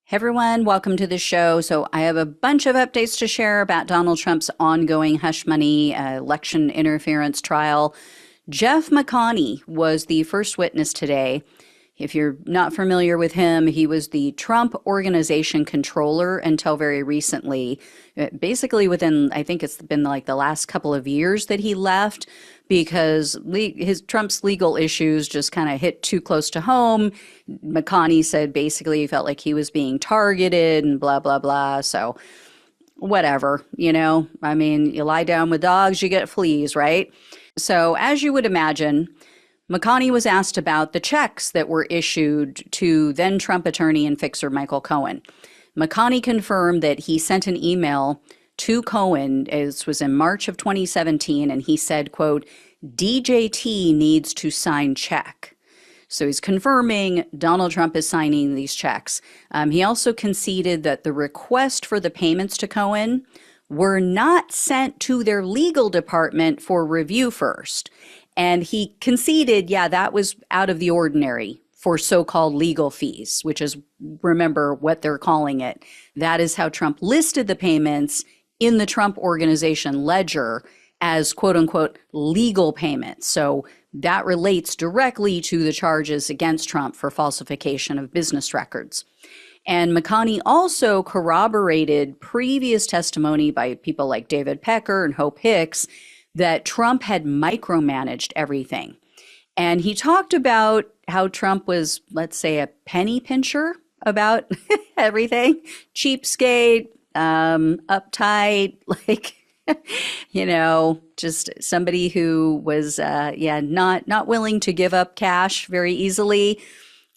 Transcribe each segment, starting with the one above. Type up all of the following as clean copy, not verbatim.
Hey everyone, welcome to the show. So, I have a bunch of updates to share about Donald Trump's ongoing hush money election interference trial. Jeff McConney was the first witness today. If you're not familiar with him, he was the Trump Organization controller until very recently. Basically, within, I think it's been like the last couple of years that he left because his Trump's legal issues just kind of hit too close to home. McConney said basically he felt like he was being targeted and blah, blah, blah. So, whatever, I mean, you lie down with dogs, you get fleas, right? So, as you would imagine, McConney was asked about the checks that were issued to then Trump attorney and fixer Michael Cohen. McConney confirmed that he sent an email to Cohen. This was in March of 2017, and he said, quote, DJT needs to sign check. So he's confirming Donald Trump is signing these checks. He also conceded that the request for the payments to Cohen were not sent to their legal department for review first. And he conceded, yeah, that was out of the ordinary for so-called legal fees, which is, remember what they're calling it. That is how Trump listed the payments in the Trump Organization ledger as quote unquote legal payments. So that relates directly to the charges against Trump for falsification of business records. And McConney also corroborated previous testimony by people like David Pecker and Hope Hicks that Trump had micromanaged everything. And he talked about how Trump was, let's say, a penny pincher about everything, cheapskate, uptight, like, just somebody who was, not willing to give up cash very easily.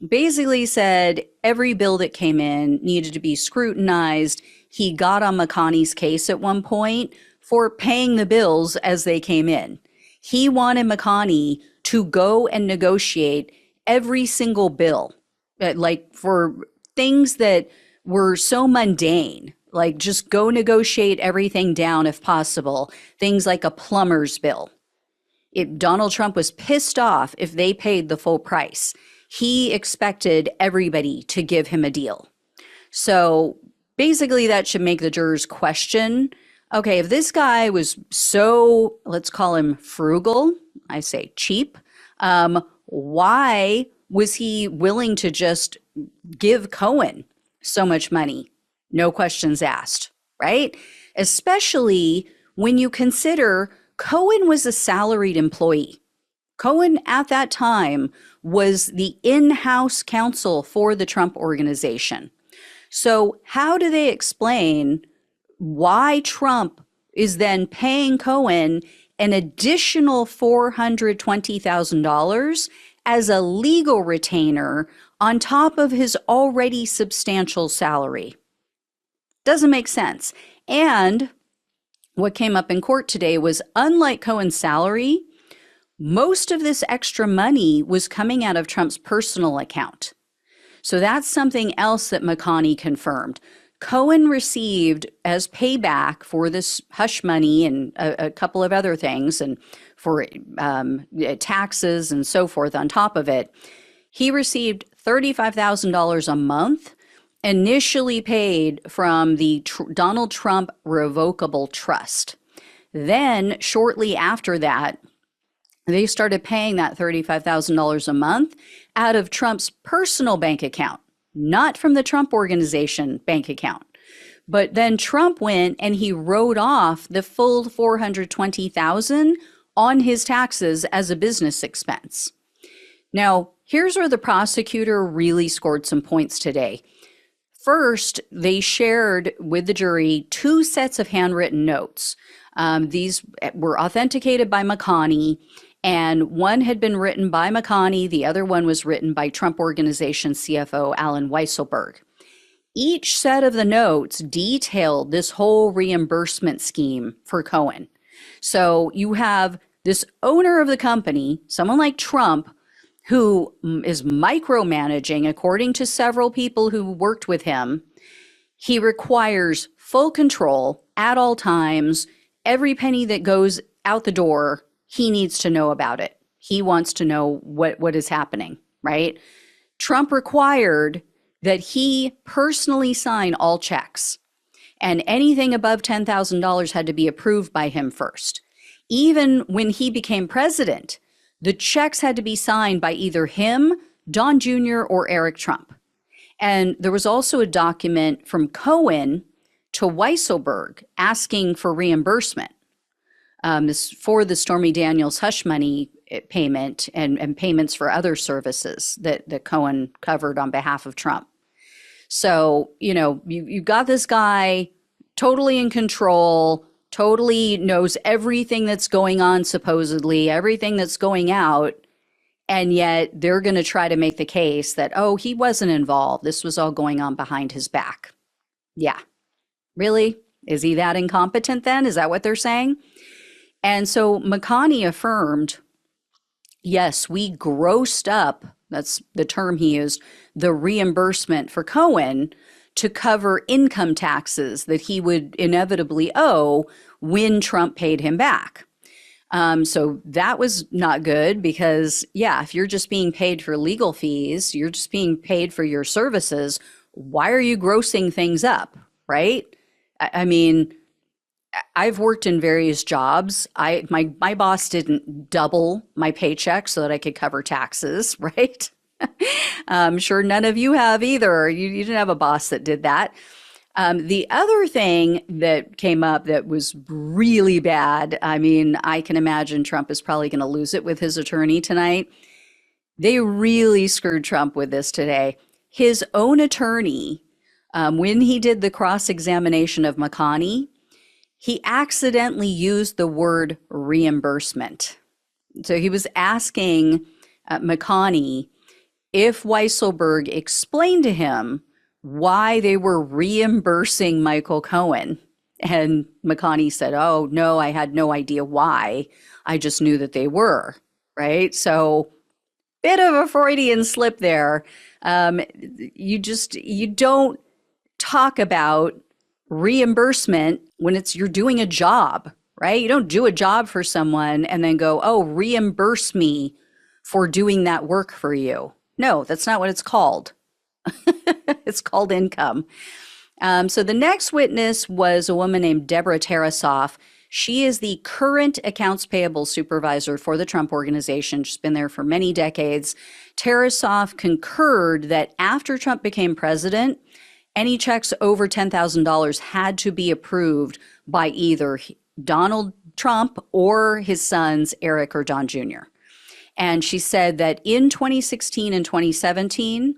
Basically said every bill that came in needed to be scrutinized. He got on McConney's case at one point for paying the bills as they came in. He wanted McConney to go and negotiate every single bill, like for things that were so mundane, like just go negotiate everything down if possible. Things like a plumber's bill. If Donald Trump was pissed off if they paid the full price, he expected everybody to give him a deal. So basically that should make the jurors question, okay, if this guy was so, let's call him frugal, I say cheap, why was he willing to just give Cohen so much money? No questions asked, right? Especially when you consider Cohen was a salaried employee. Cohen at that time was the in-house counsel for the Trump Organization. So how do they explain why Trump is then paying Cohen an additional $420,000 as a legal retainer on top of his already substantial salary? Doesn't make sense. And what came up in court today was, unlike Cohen's salary, most of this extra money was coming out of Trump's personal account. So that's something else that McConney confirmed. Cohen received as payback for this hush money and a couple of other things, and for taxes and so forth on top of it, he received $35,000 a month, initially paid from the Donald Trump Revocable Trust. Then, shortly after that, they started paying that $35,000 a month out of Trump's personal bank account, not from the Trump Organization bank account. But then Trump went and he wrote off the full $420,000 on his taxes as a business expense. Now, here's where the prosecutor really scored some points today. First, they shared with the jury 2 sets of handwritten notes. These were authenticated by McConney, and one had been written by McConney. The other one was written by Trump Organization CFO Alan Weisselberg. Each set of the notes detailed this whole reimbursement scheme for Cohen. So you have this owner of the company, someone like Trump, who is micromanaging, according to several people who worked with him. He requires full control at all times. Every penny that goes out the door, he needs to know about it. He wants to know what is happening, right? Trump required that he personally sign all checks, and anything above $10,000 had to be approved by him first. Even when he became president, the checks had to be signed by either him, Don Jr., or Eric Trump. And there was also a document from Cohen to Weisselberg asking for reimbursement for the Stormy Daniels hush money payment and payments for other services that Cohen covered on behalf of Trump. So, you've got this guy totally in control, totally knows everything that's going on, supposedly, everything that's going out. And yet they're going to try to make the case that, oh, he wasn't involved. This was all going on behind his back. Yeah. Really? Is he that incompetent then? Is that what they're saying? And so McConney affirmed, yes, we grossed up, that's the term he used, the reimbursement for Cohen to cover income taxes that he would inevitably owe when Trump paid him back. So that was not good because, yeah, if you're just being paid for legal fees, you're just being paid for your services, why are you grossing things up, right? I mean, I've worked in various jobs. My boss didn't double my paycheck so that I could cover taxes, right? I'm sure none of you have either. You didn't have a boss that did that. The other thing that came up that was really bad, I mean, I can imagine Trump is probably going to lose it with his attorney tonight. They really screwed Trump with this today. His own attorney, when he did the cross-examination of McConney, he accidentally used the word reimbursement. So he was asking McConney if Weisselberg explained to him why they were reimbursing Michael Cohen. And McConney said, oh, no, I had no idea why. I just knew that they were, right? So bit of a Freudian slip there. You don't talk about reimbursement when you're doing a job, right? You don't do a job for someone and then go, oh, reimburse me for doing that work for you. No, that's not what it's called. It's called income. So the next witness was a woman named Deborah Tarasoff. She is the current accounts payable supervisor for the Trump Organization. She's been there for many decades. Tarasoff concurred that after Trump became president, any checks over $10,000 had to be approved by either Donald Trump or his sons, Eric or Don Jr. And she said that in 2016 and 2017,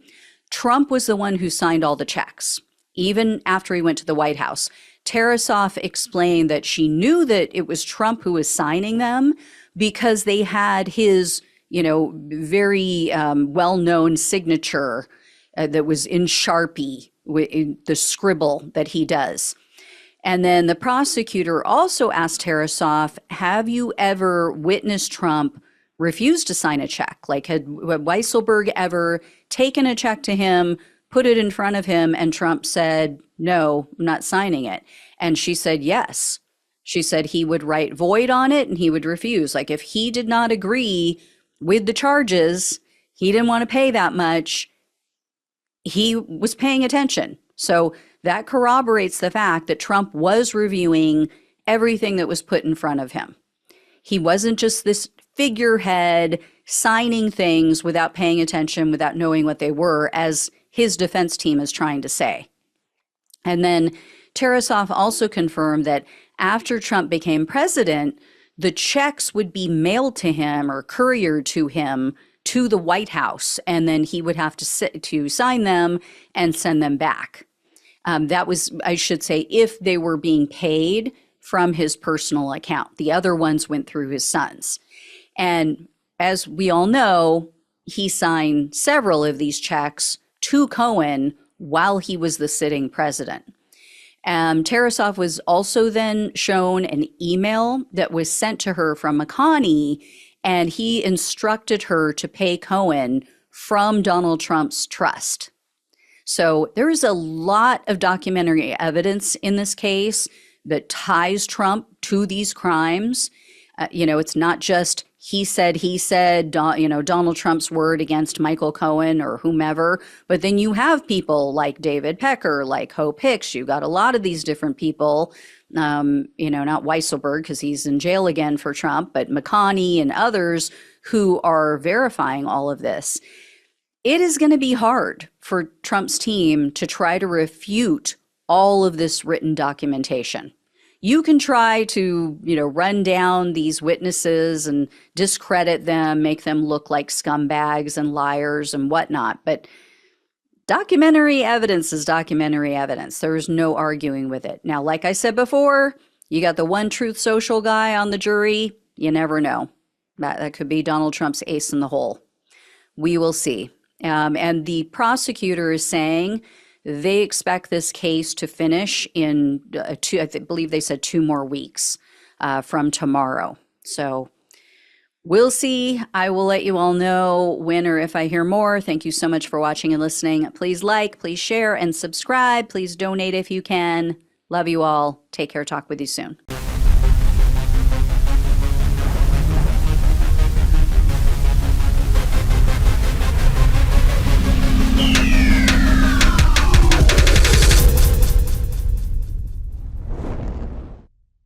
Trump was the one who signed all the checks, even after he went to the White House. Tarasoff explained that she knew that it was Trump who was signing them because they had his, very well-known signature that was in Sharpie, the scribble that he does. And then the prosecutor also asked Tarasoff, have you ever witnessed Trump refuse to sign a check? Like, had Weisselberg ever taken a check to him, put it in front of him, and Trump said, no, I'm not signing it? And she said, yes. She said he would write void on it and he would refuse. Like, if he did not agree with the charges, he didn't want to pay that much, he was paying attention. So that corroborates the fact that Trump was reviewing everything that was put in front of him. He wasn't just this figurehead signing things without paying attention, without knowing what they were, as his defense team is trying to say. And then Tarasoff also confirmed that after Trump became president, the checks would be mailed to him or couriered to him to the White House, and then he would have to sign them and send them back. That was, I should say, if they were being paid from his personal account. The other ones went through his sons. And as we all know, he signed several of these checks to Cohen while he was the sitting president. Tarasoff was also then shown an email that was sent to her from McConney, and he instructed her to pay Cohen from Donald Trump's trust. So there is a lot of documentary evidence in this case that ties Trump to these crimes. It's not just he said, Donald Trump's word against Michael Cohen or whomever. But then you have people like David Pecker, like Hope Hicks. You got a lot of these different people, not Weisselberg because he's in jail again for Trump, but McConney and others who are verifying all of this. It is going to be hard for Trump's team to try to refute all of this written documentation. You can try to, run down these witnesses and discredit them, make them look like scumbags and liars and whatnot. But documentary evidence is documentary evidence. There's no arguing with it. Now, like I said before, you got the one Truth Social guy on the jury. You never know. That could be Donald Trump's ace in the hole. We will see. And the prosecutor is saying they expect this case to finish in I believe they said 2 more weeks from tomorrow. So we'll see. I will let you all know when or if I hear more. Thank you so much for watching and listening. Please like, please share, and subscribe. Please donate if you can. Love you all. Take care. Talk with you soon.